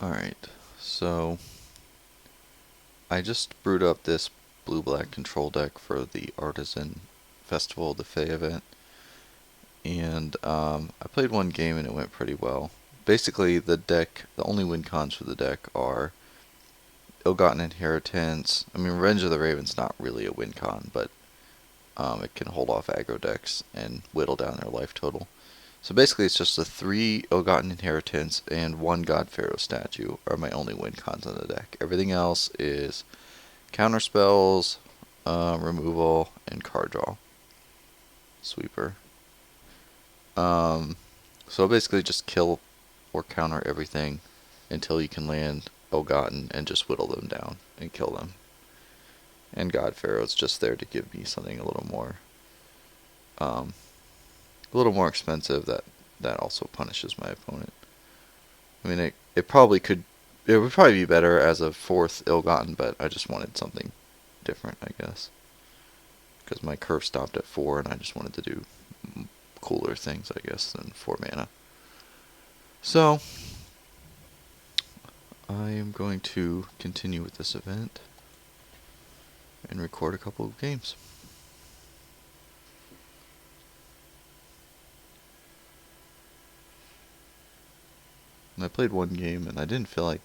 Alright, so I just brewed up this blue-black control deck for the Artisan Festival of the Fae event, and I played one game and it went pretty well. Basically, the only win cons for the deck are Ill-Gotten Inheritance. I mean, Revenge of the Raven's not really a win con, but it can hold off aggro decks and whittle down their life total. So basically, it's just the 3 Ill-Gotten Inheritance and 1 God Pharaoh statue are my only win cons on the deck. Everything else is counter spells, removal, and card draw. Sweeper. So basically, just kill or counter everything until you can land Ill-Gotten and just whittle them down and kill them. And God Pharaoh's just there to give me something a little more expensive that also punishes my opponent. I mean, it probably could, it would probably be better as a 4th Ill-Gotten, but I just wanted something different, I guess, because my curve stopped at 4, and I just wanted to do cooler things, I guess, than 4 mana. So I am going to continue with this event and record a couple of games. And I played one game and I didn't feel like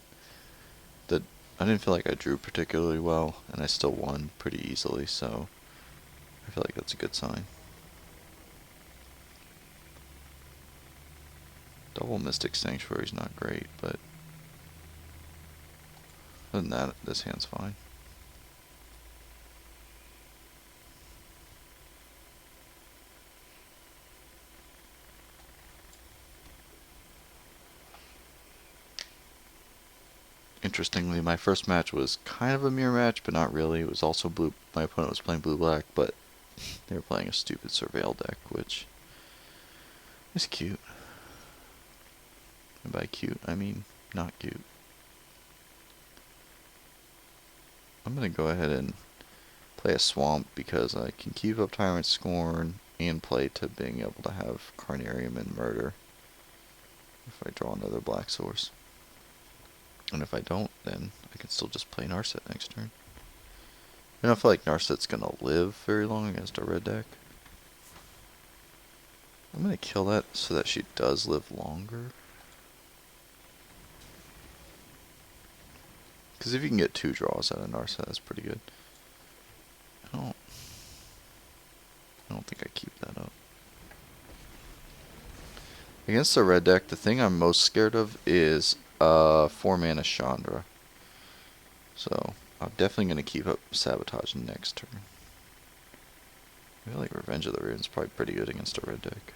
I drew particularly well, and I still won pretty easily, so I feel like that's a good sign. Double Mystic Sanctuary is not great, but other than that, this hand's fine. Interestingly, my first match was kind of a mirror match, but not really. It was also blue. My opponent was playing blue-black, but they were playing a stupid Surveil deck, which is cute. And by cute, I mean not cute. I'm going to go ahead and play a Swamp because I can keep up Tyrant Scorn and play to being able to have Carnarium and Murder if I draw another black source. And if I don't, then I can still just play Narset next turn. I don't feel like Narset's going to live very long against a red deck. I'm going to kill that so that she does live longer. Because if you can get 2 draws out of Narset, that's pretty good. I don't think I keep that up. Against the red deck, the thing I'm most scared of is 4 mana Chandra. So I'm definitely going to keep up Sabotage next turn. I feel like Revenge of the Raven is probably pretty good against a red deck.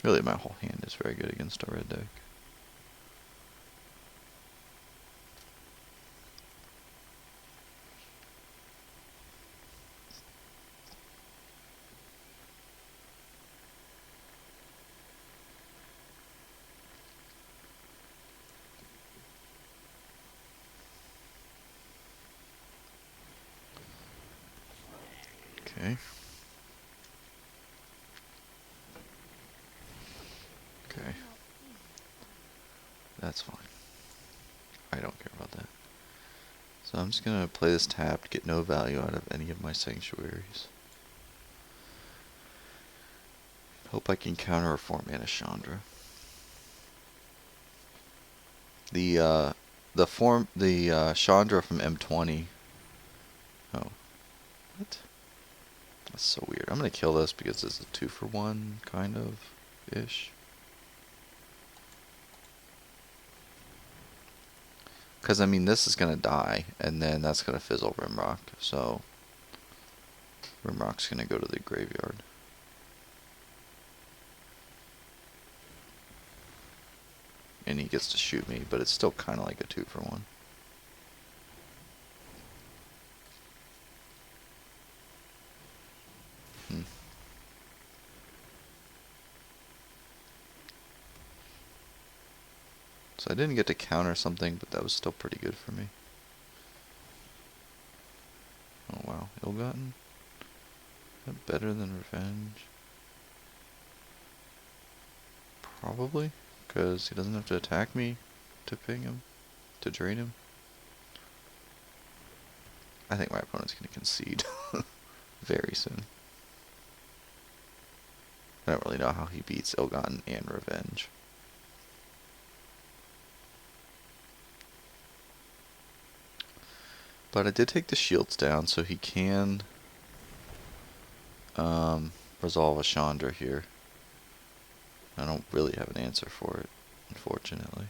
Really, my whole hand is very good against a red deck. Okay. Okay. That's fine. I don't care about that. So I'm just going to play this tapped, get no value out of any of my sanctuaries. Hope I can counter a 4 mana Chandra. The Chandra from M20. Oh. What? That's so weird. I'm going to kill this because it's a 2-for-1, kind of, ish. Because, I mean, this is going to die, and then that's going to fizzle Rimrock, so Rimrock's going to go to the graveyard. And he gets to shoot me, but it's still kind of like a 2-for-1. So I didn't get to counter something, but that was still pretty good for me. Oh wow, ill-gotten? Is that better than revenge? Probably, because he doesn't have to attack me to ping him, to drain him. I think my opponent's going to concede very soon. I don't really know how he beats ill-gotten and revenge. But I did take the shields down, so he can resolve a Chandra here. I don't really have an answer for it, unfortunately.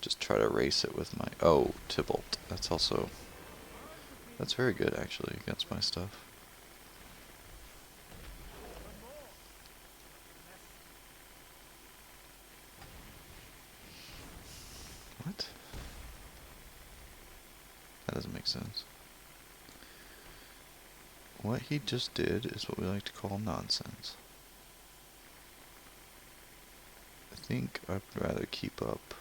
Just try to erase it with my... Oh, Tybalt. That's also... That's very good, actually, against my stuff. What? That doesn't make sense. What he just did is what we like to call nonsense. I think I'd rather keep up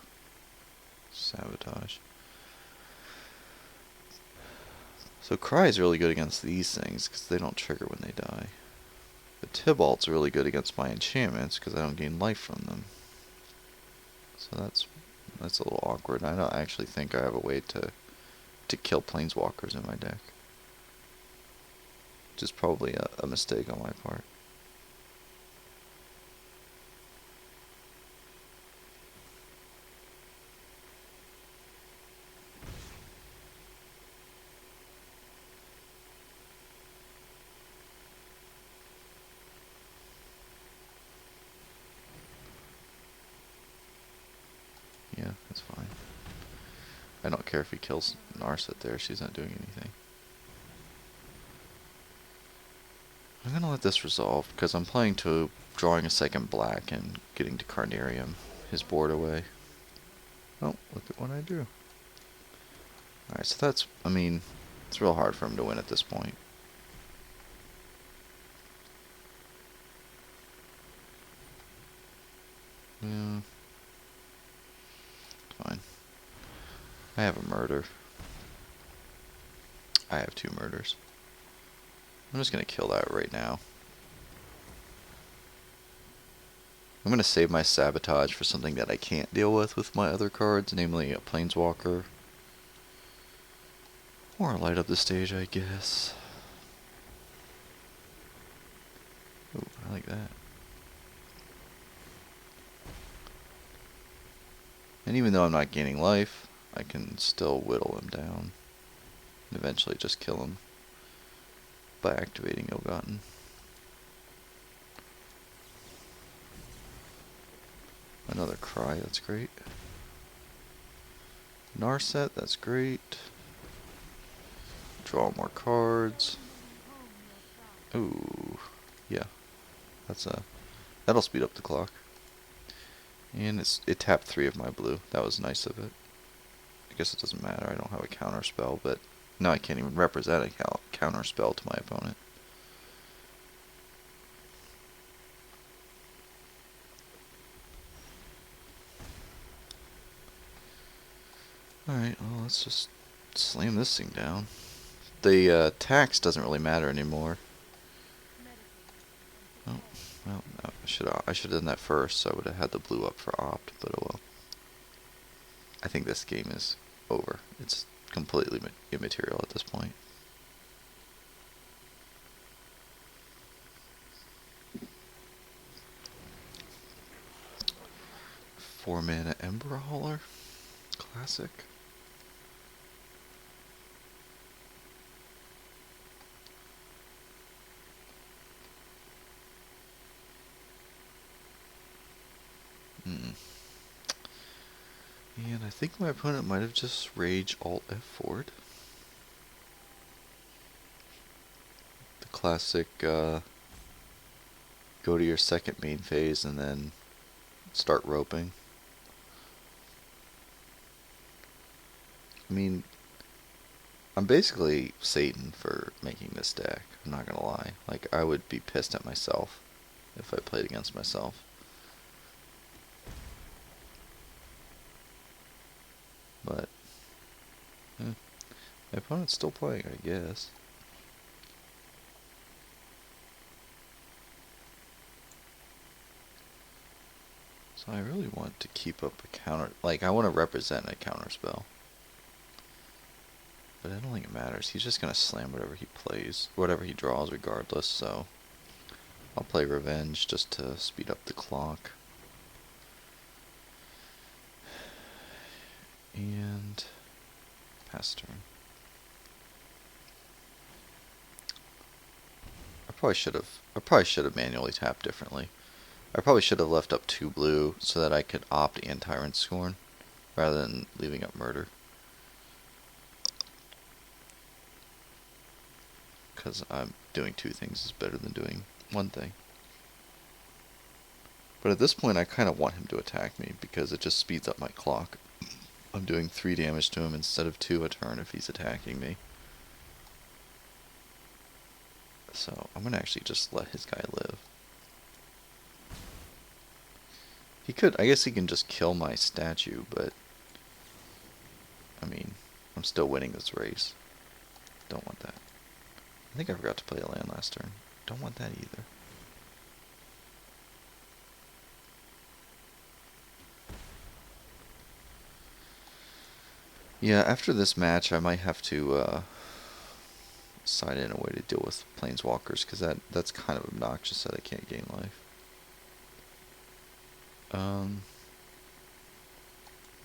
sabotage. So Cry is really good against these things because they don't trigger when they die. But Tybalt's really good against my enchantments because I don't gain life from them. So that's a little awkward. I don't actually think I have a way to kill planeswalkers in my deck. Which is probably a mistake on my part. Yeah, that's fine. I don't care if he kills Narset there, she's not doing anything. I'm gonna let this resolve, because I'm playing to drawing a second black and getting to Carnarium his board away. Oh, look at what I do. Alright, so that's, I mean, it's real hard for him to win at this point. Yeah. Fine. I have a murder. I have 2 murders. I'm just gonna kill that right now. I'm gonna save my sabotage for something that I can't deal with my other cards, namely a Planeswalker. Or light up the stage, I guess. Ooh, I like that. And even though I'm not gaining life, I can still whittle him down. And eventually just kill him by activating Ill-Gotten. Another Cry, that's great. Narset, that's great. Draw more cards. Ooh, yeah. That'll speed up the clock. And it tapped 3 of my blue. That was nice of it. I guess it doesn't matter. I don't have a counter spell, but now I can't even represent a counter spell to my opponent. Alright, well, let's just slam this thing down. The tax doesn't really matter anymore. Oh, well, no, I should have done that first, so I would have had the blue up for opt, but oh well. I think this game is over. It's completely immaterial at this point. Four-mana Ember Hauler. Classic. And I think my opponent might have just Rage Alt F forward. The classic go to your second main phase and then start roping. I mean, I'm basically Satan for making this deck. I'm not gonna lie. Like, I would be pissed at myself if I played against myself. My opponent's still playing, I guess. So I really want to keep up a counter. Like, I want to represent a counter spell. But I don't think it matters. He's just going to slam whatever he plays, whatever he draws regardless, so I'll play Revenge just to speed up the clock. And pass turn. I probably should have manually tapped differently. I probably should have left up 2 blue so that I could opt and Tyrant Scorn rather than leaving up Murder. Because I'm doing 2 things is better than doing 1 thing. But at this point I kind of want him to attack me because it just speeds up my clock. I'm doing 3 damage to him instead of 2 a turn if he's attacking me. So I'm going to actually just let his guy live. He could, I guess he can just kill my statue, but I mean, I'm still winning this race. Don't want that. I think I forgot to play a land last turn. Don't want that either. Yeah, after this match, I might have to decide in a way to deal with planeswalkers, because that's kind of obnoxious that I can't gain life.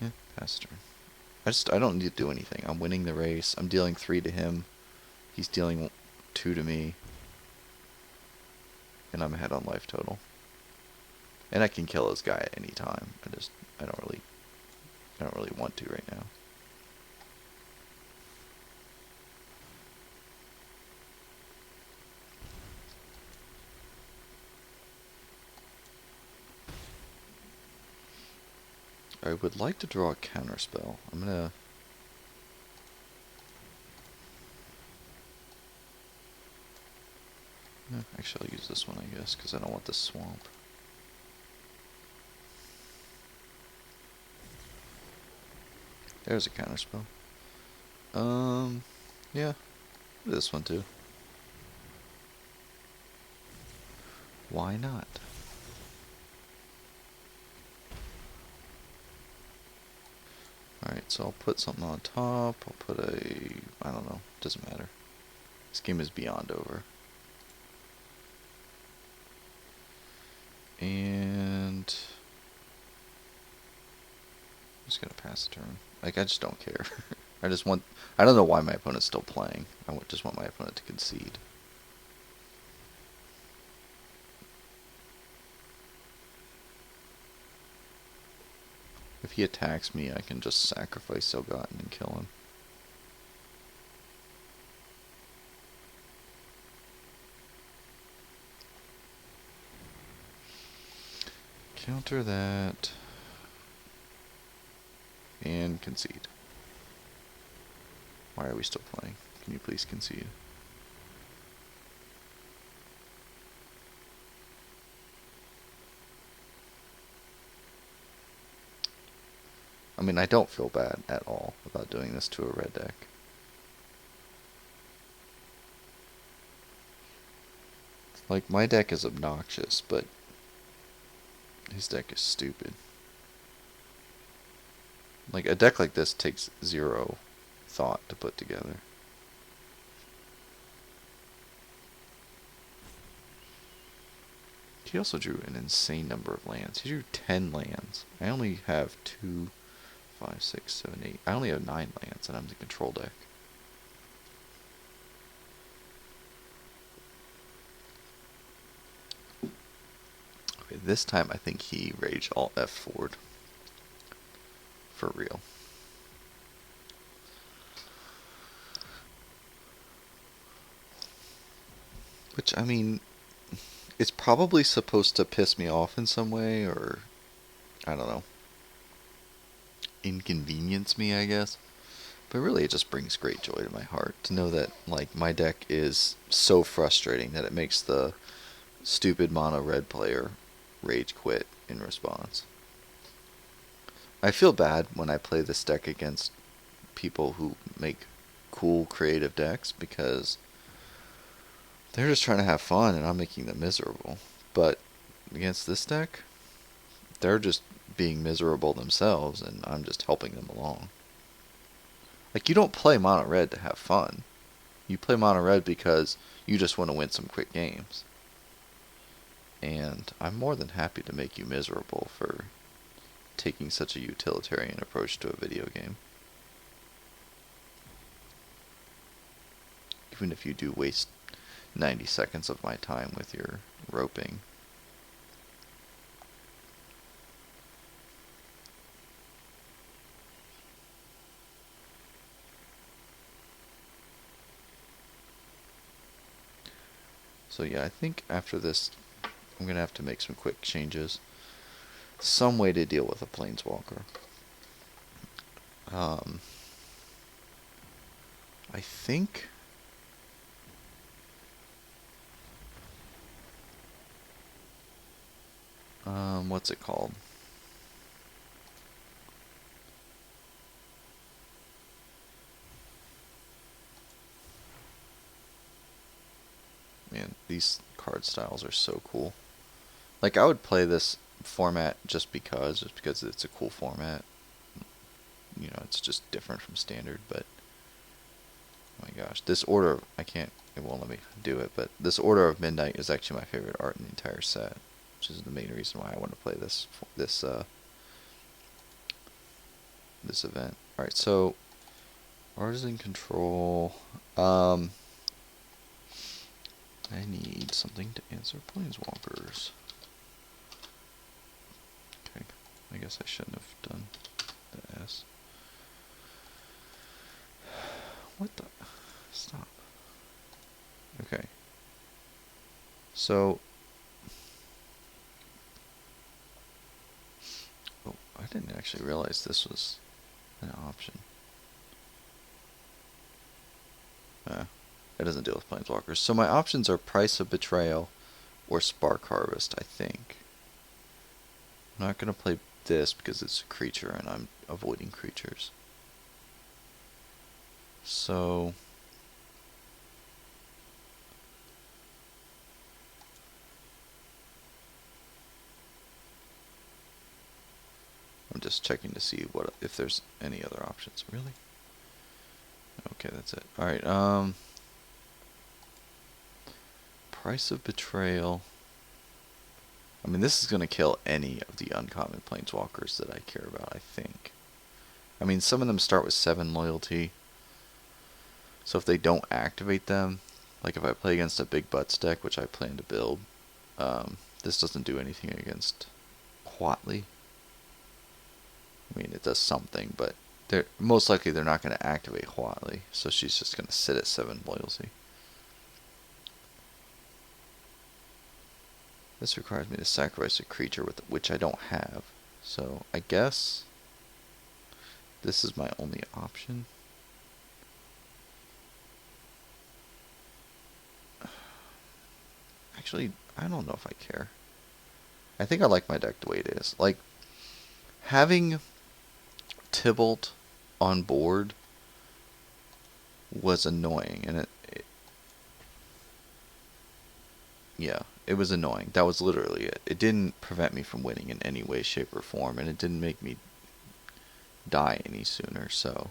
Yeah, pass turn. I don't need to do anything. I'm winning the race. I'm dealing 3 to him. He's dealing 2 to me. And I'm ahead on life total. And I can kill this guy at any time. I don't really want to right now. I would like to draw a counterspell. I'm gonna... No, actually, I'll use this one, I guess, because I don't want this swamp. There's a counterspell. Yeah, this one too. Why not? Alright, so I'll put something on top. I'll put I don't know. Doesn't matter. This game is beyond over. And I'm just gonna pass the turn. Like, I just don't care. I don't know why my opponent's still playing. I just want my opponent to concede. If he attacks me, I can just sacrifice Selgotten and kill him. Counter that. And concede. Why are we still playing? Can you please concede? I mean, I don't feel bad at all about doing this to a red deck. Like, my deck is obnoxious, but his deck is stupid. Like, a deck like this takes 0 thought to put together. He also drew an insane number of lands. He drew 10 lands. I only have 2, 5, 6, 7, 8. I only have 9 lands, and I'm the control deck. Okay, this time I think he Rage Alt F forward. For real. Which, I mean, it's probably supposed to piss me off in some way, or, I don't know, inconvenience me, I guess. But really, it just brings great joy to my heart to know that, like, my deck is so frustrating that it makes the stupid mono red player rage quit in response. I feel bad when I play this deck against people who make cool, creative decks because they're just trying to have fun and I'm making them miserable. But against this deck, they're just being miserable themselves and I'm just helping them along. Like, you don't play mono red to have fun. You play mono red because you just want to win some quick games. And I'm more than happy to make you miserable for taking such a utilitarian approach to a video game. Even if you do waste 90 seconds of my time with your roping. So yeah, I think after this, I'm going to have to make some quick changes. Some way to deal with a planeswalker. I think... what's it called? Man, these card styles are so cool. Like, I would play this format just because it's a cool format. You know, it's just different from standard, but oh my gosh, this order, it won't let me do it, but this Order of Midnight is actually my favorite art in the entire set, which is the main reason why I want to play this event. Alright, so Artisan control. I need something to answer planeswalkers. Okay, I guess I shouldn't have done the S. What the? Stop. Okay. So. Oh, I didn't actually realize this was an option. It doesn't deal with planeswalkers. So my options are Price of Betrayal or Spark Harvest, I think. I'm not going to play this because it's a creature and I'm avoiding creatures. So... I'm just checking to see if there's any other options. Really? Okay, that's it. Alright, Price of Betrayal. I mean, this is going to kill any of the uncommon planeswalkers that I care about, I think. I mean, some of them start with 7 loyalty. So if they don't activate them, like if I play against a big butts deck, which I plan to build, this doesn't do anything against Huatli. I mean, it does something, but most likely they're not going to activate Huatli, so she's just going to sit at 7 loyalty. This requires me to sacrifice a creature which I don't have, so I guess this is my only option. Actually, I don't know if I care. I think I like my deck the way it is. Like, having Tybalt on board was annoying, and yeah, it was annoying. That was literally it. It didn't prevent me from winning in any way, shape, or form, and it didn't make me die any sooner, so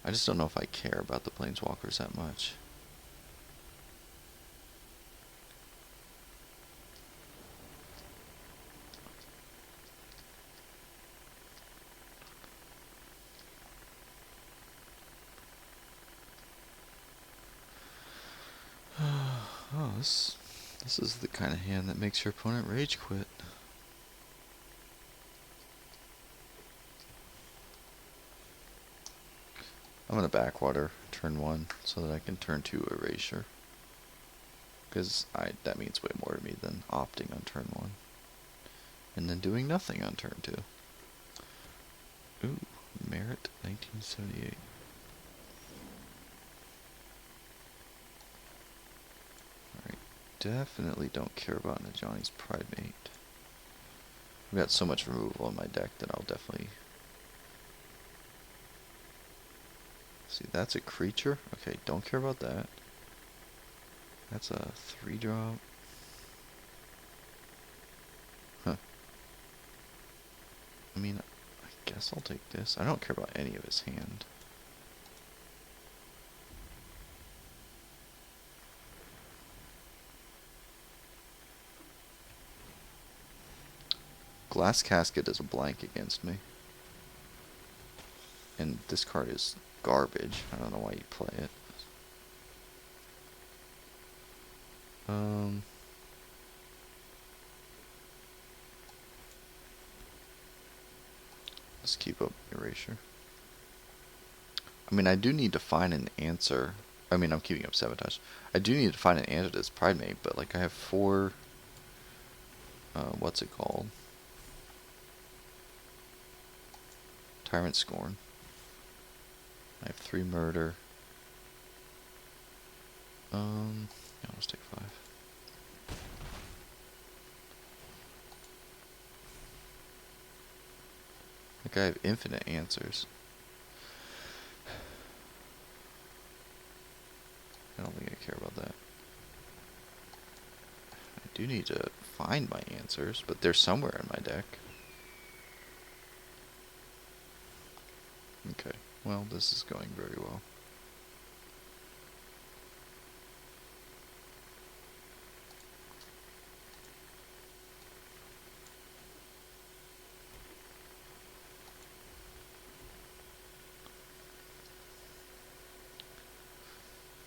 I just don't know if I care about the planeswalkers that much. Oh, this is the kind of hand that makes your opponent rage quit. I'm going to backwater turn 1 so that I can turn 2 Erasure. Because that means way more to me than opting on turn 1. And then doing nothing on turn 2. Ooh, Merit 1978. Alright, definitely don't care about Najani's Primate. I've got so much removal in my deck that I'll definitely See, that's a creature? Okay, don't care about that. That's a 3-drop. Huh. I mean, I guess I'll take this. I don't care about any of his hand. Glass Casket is a blank against me. And this card is garbage. I don't know why you play it. Let's keep up Erasure. I mean, I do need to find an answer. I mean, I'm keeping up Sabotage. I do need to find an answer to this Pride Mate, but like I have 4... what's it called? Tyrant Scorn. I have 3 Murder. Yeah, I'll just take 5. Like I have infinite answers. I don't think I care about that. I do need to find my answers, but they're somewhere in my deck. Okay, well, this is going very well.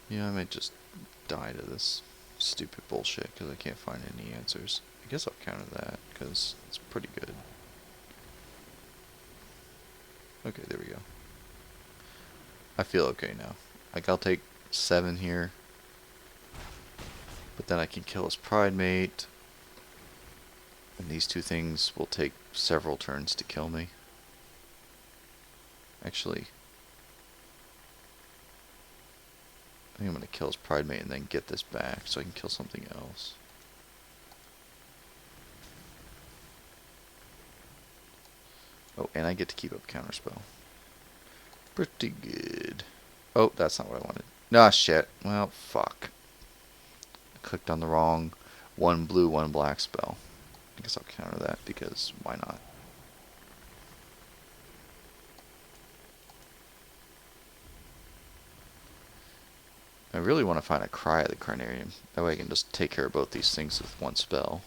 Yeah, I might just die to this stupid bullshit because I can't find any answers. I guess I'll counter that because it's pretty good. Okay, there we go. I feel okay now. Like, I'll take 7 here. But then I can kill his Pride Mate. And these 2 things will take several turns to kill me. Actually, I think I'm going to kill his Pride Mate and then get this back so I can kill something else. Oh, and I get to keep up Counterspell. Pretty good. Oh, that's not what I wanted. Nah, shit. Well, fuck. I clicked on the wrong 1 blue, 1 black spell. I guess I'll counter that because why not? I really want to find a Cry of the Carnarium. That way I can just take care of both these things with 1 spell.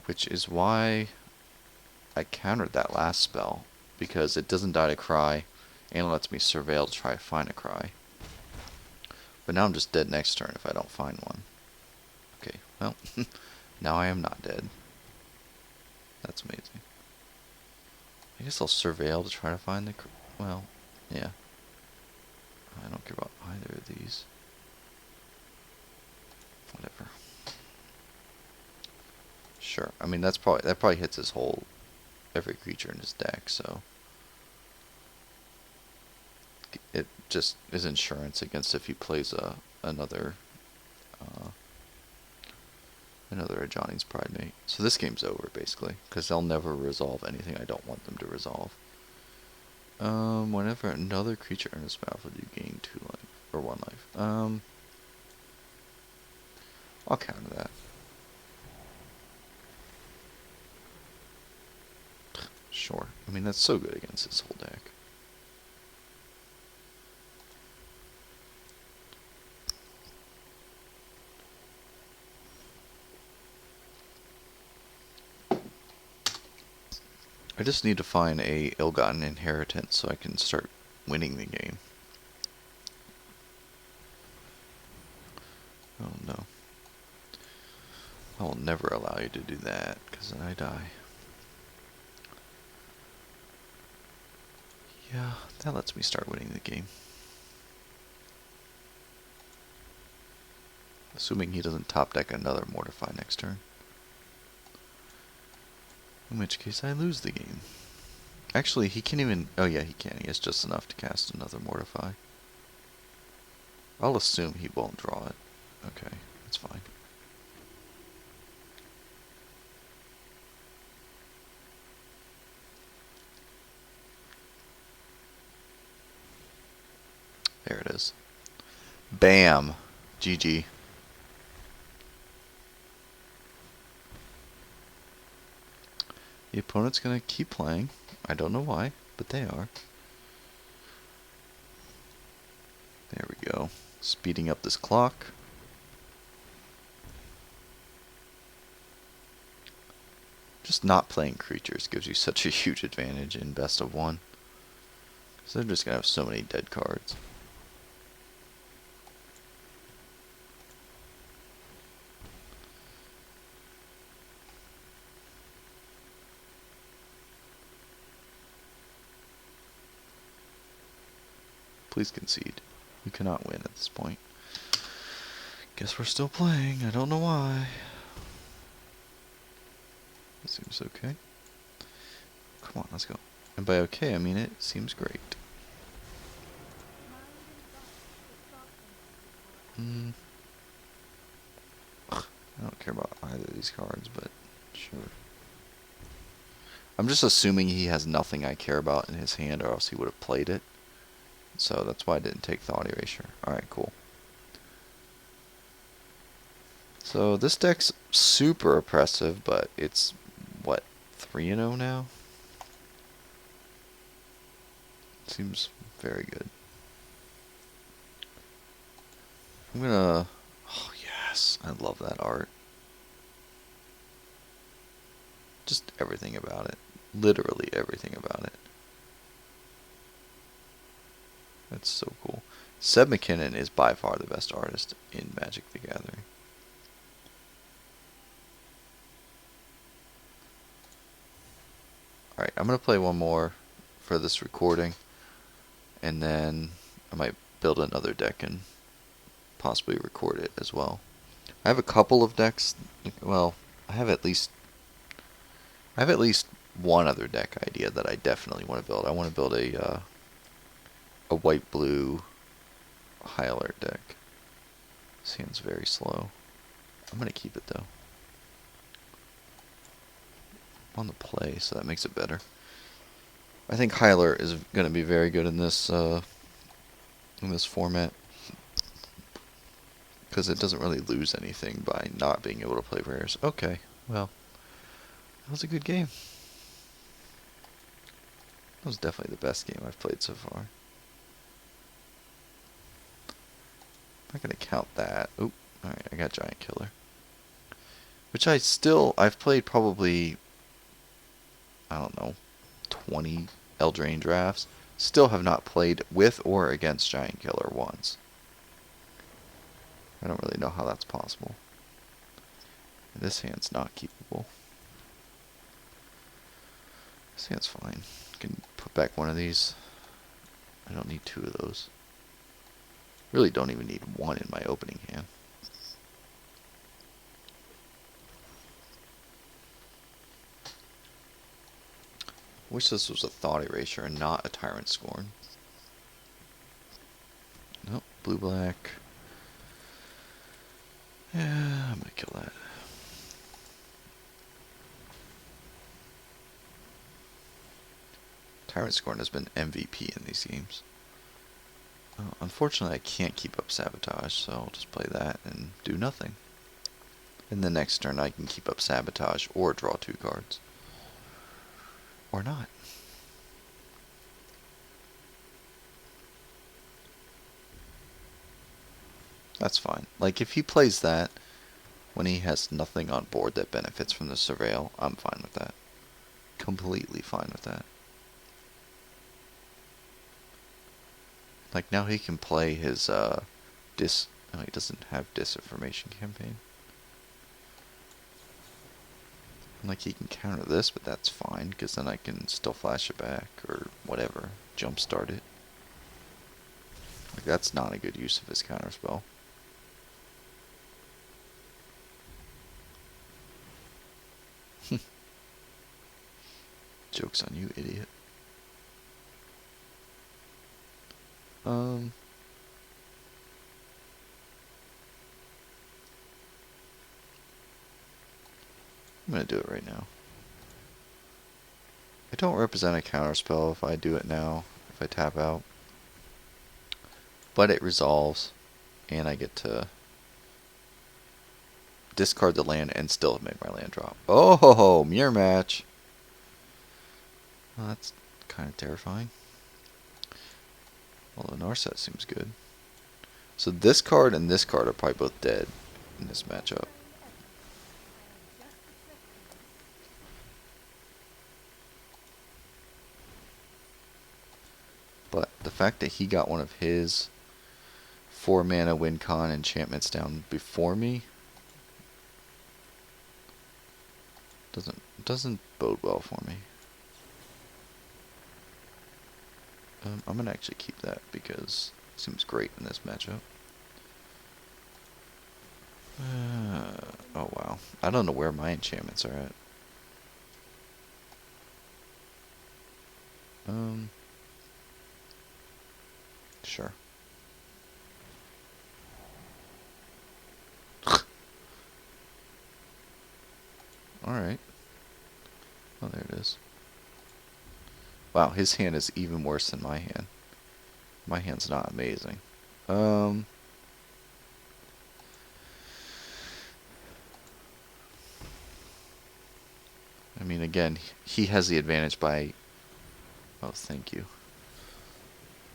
Which is why I countered that last spell. Because it doesn't die to Cry, and it lets me surveil to try to find a Cry. But now I'm just dead next turn if I don't find one. Okay, well, now I am not dead. That's amazing. I guess I'll surveil to try to find the... Well, yeah. I don't care about either of these. Whatever. Sure. I mean, that probably hits his whole... every creature in his deck, so... It just is insurance against if he plays another Ajani's Pride Mate. So this game's over, basically, because they'll never resolve anything I don't want them to resolve. Whenever another creature enters the battlefield, you gain 2 life, or 1 life. I'll counter that. Sure. I mean, that's so good against this whole deck. I just need to find a ill-gotten inheritance so I can start winning the game. Oh no. I will never allow you to do that, because then I die. Yeah, that lets me start winning the game. Assuming he doesn't top deck another Mortify next turn. In which case I lose the game. Actually, he can't even... Oh yeah, he can. He has just enough to cast another Mortify. I'll assume he won't draw it. Okay, that's fine. is. Bam. GG. The opponent's going to keep playing. I don't know why, but they are. There we go. Speeding up this clock. Just not playing creatures gives you such a huge advantage in best of one. Because they're just going to have so many dead cards. Please concede. You cannot win at this point. Guess we're still playing. I don't know why. That seems okay. Come on, let's go. And by okay, I mean it seems great. I don't care about either of these cards, but sure. I'm just assuming he has nothing I care about in his hand, or else he would have played it. So that's why I didn't take Thought Erasure. Alright, cool. So this deck's super oppressive, but it's, what, 3-0 now? Seems very good. I'm gonna... Oh, yes. I love that art. Just everything about it. Literally everything about it. That's so cool. Seb McKinnon is by far the best artist in Magic the Gathering. Alright, I'm going to play one more for this recording. And then I might build another deck and possibly record it as well. I have a couple of decks. Well, I have at least one other deck idea that I definitely want to build. I want to build a white-blue high alert deck. This hand's very slow. I'm going to keep it, though. I'm on the play, so that makes it better. I think high alert is going to be very good in this format. Because it doesn't really lose anything by not being able to play rares. Okay, well, that was a good game. That was definitely the best game I've played so far. I'm not going to count that. Oop, alright, I got Giant Killer. Which I've played probably, I don't know, 20 Eldraine drafts. Still have not played with or against Giant Killer once. I don't really know how that's possible. And this hand's not keepable. This hand's fine. I can put back one of these. I don't need two of those. Really don't even need one in my opening hand. Wish this was a Thought Erasure and not a Tyrant Scorn. Nope, blue-black. Yeah, I'm gonna kill that. Tyrant Scorn has been MVP in these games. Unfortunately, I can't keep up Sabotage, so I'll just play that and do nothing. In the next turn, I can keep up Sabotage or draw 2 cards. Or not. That's fine. Like, if he plays that when he has nothing on board that benefits from the Surveil, I'm fine with that. Completely fine with that. Like, now he can play his, No, he doesn't have Disinformation Campaign. Like, he can counter this, but that's fine, because then I can still flash it back, or whatever. Jumpstart it. Like, that's not a good use of his counterspell. Joke's on you, idiot. I'm gonna do it right now. I don't represent a counterspell if I do it now, if I tap out. but it resolves, and I get to discard the land and still make my land drop. Oh ho ho! Mirror match! Well, that's kind of terrifying. Although Narset seems good. So this card and this card are probably both dead in this matchup. But the fact that he got one of his 4 mana win con enchantments down before me doesn't bode well for me. I'm gonna actually keep that because it seems great in this matchup. Oh wow, I don't know where my enchantments are at. Sure. Alright. Oh, there it is. Wow, his hand is even worse than my hand. My hand's not amazing. I mean, again, he has the advantage by... Oh, thank you.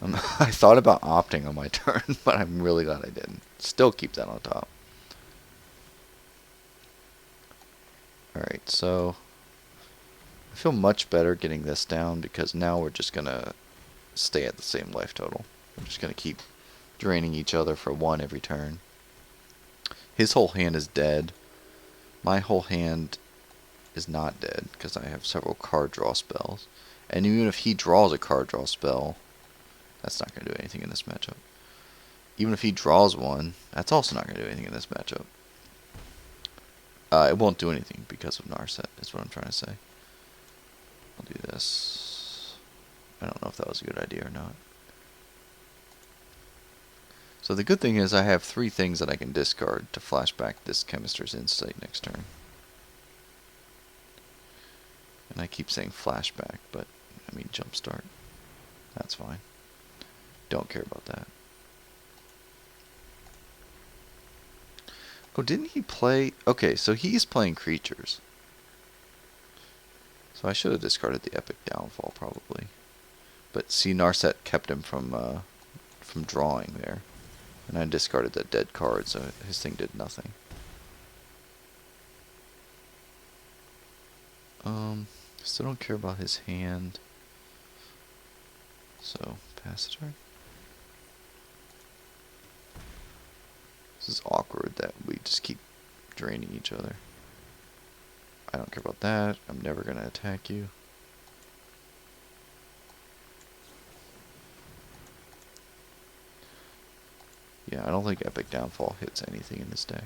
I thought about opting on my turn, but I'm really glad I didn't. Still keep that on top. Alright, so... I feel much better getting this down because now we're just going to stay at the same life total. We're just going to keep draining each other for 1 every turn. His whole hand is dead. My whole hand is not dead because I have several card draw spells. And even if he draws a card draw spell, that's not going to do anything in this matchup. Even if he draws one, that's also not going to do anything in this matchup. It won't do anything because of Narset, is what I'm trying to say. I'll do this. I don't know if that was a good idea or not. So the good thing is I have 3 things that I can discard to flash back this Chemister's Insight next turn. And I keep saying flashback, but I mean jumpstart. That's fine. Don't care about that. Oh, didn't he play... Okay, so he's playing creatures. So I should have discarded the Epic Downfall, probably. But see, Narset kept him from drawing there. And I discarded that dead card, so his thing did nothing. Still don't care about his hand. So, pass the turn. This is awkward that we just keep draining each other. I don't care about that. I'm never going to attack you. Yeah, I don't think Epic Downfall hits anything in this deck.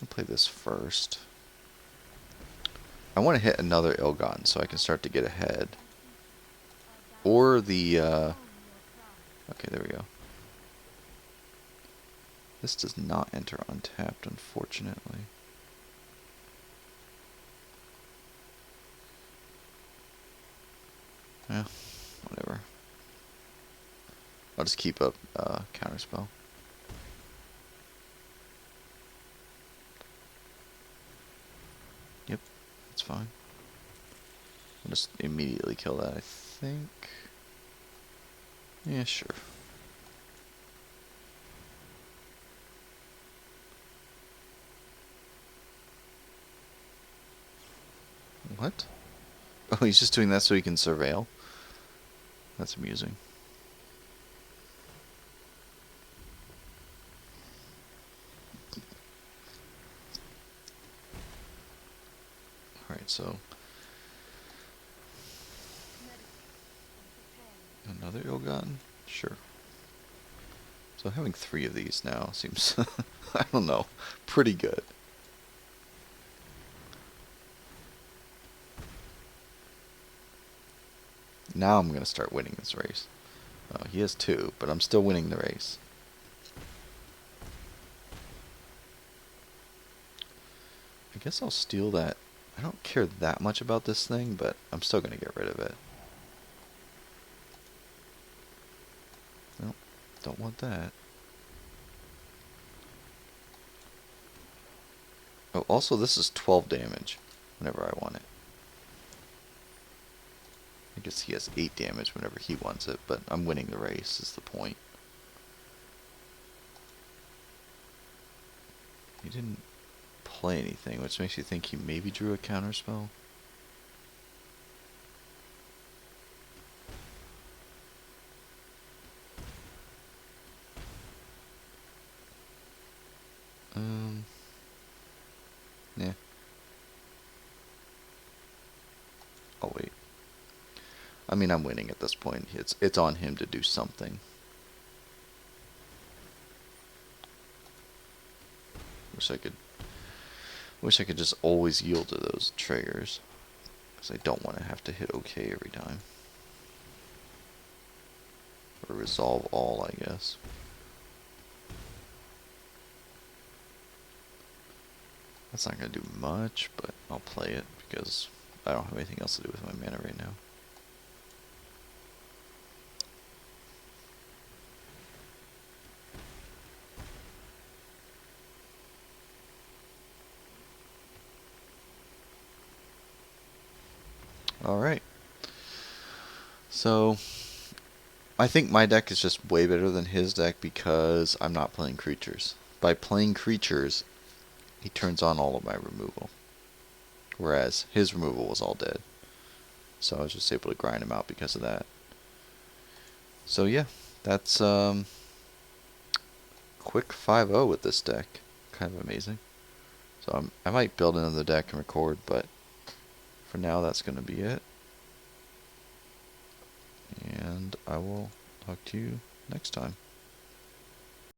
I'll play this first. I want to hit another Ilgon so I can start to get ahead. Or the, okay, there we go. This does not enter untapped, unfortunately. Yeah, whatever. I'll just keep up Counterspell. Yep, that's fine. I'll just immediately kill that, I think. Yeah, sure. What? Oh, he's just doing that so he can surveil? That's amusing. Alright, so... Another Ilgotten? Sure. So having 3 of these now seems, I don't know, pretty good. Now I'm going to start winning this race. Oh, he has 2, but I'm still winning the race. I guess I'll steal that. I don't care that much about this thing, but I'm still going to get rid of it. Nope, don't want that. Oh, also this is 12 damage whenever I want it. I guess he has 8 damage whenever he wants it, but I'm winning the race is the point. He didn't play anything, which makes you think he maybe drew a counterspell. Yeah. I'll wait. I mean, I'm winning at this point. It's on him to do something. Wish I could just always yield to those triggers, because I don't want to have to hit OK every time. Or resolve all, I guess. That's not going to do much, but I'll play it because I don't have anything else to do with my mana right now. Alright. So, I think my deck is just way better than his deck because I'm not playing creatures. By playing creatures, he turns on all of my removal. Whereas his removal was all dead. So I was just able to grind him out because of that. So yeah, that's quick 5-0 with this deck. Kind of amazing. So I might build another deck and record, but for now that's going to be it. And I will talk to you next time.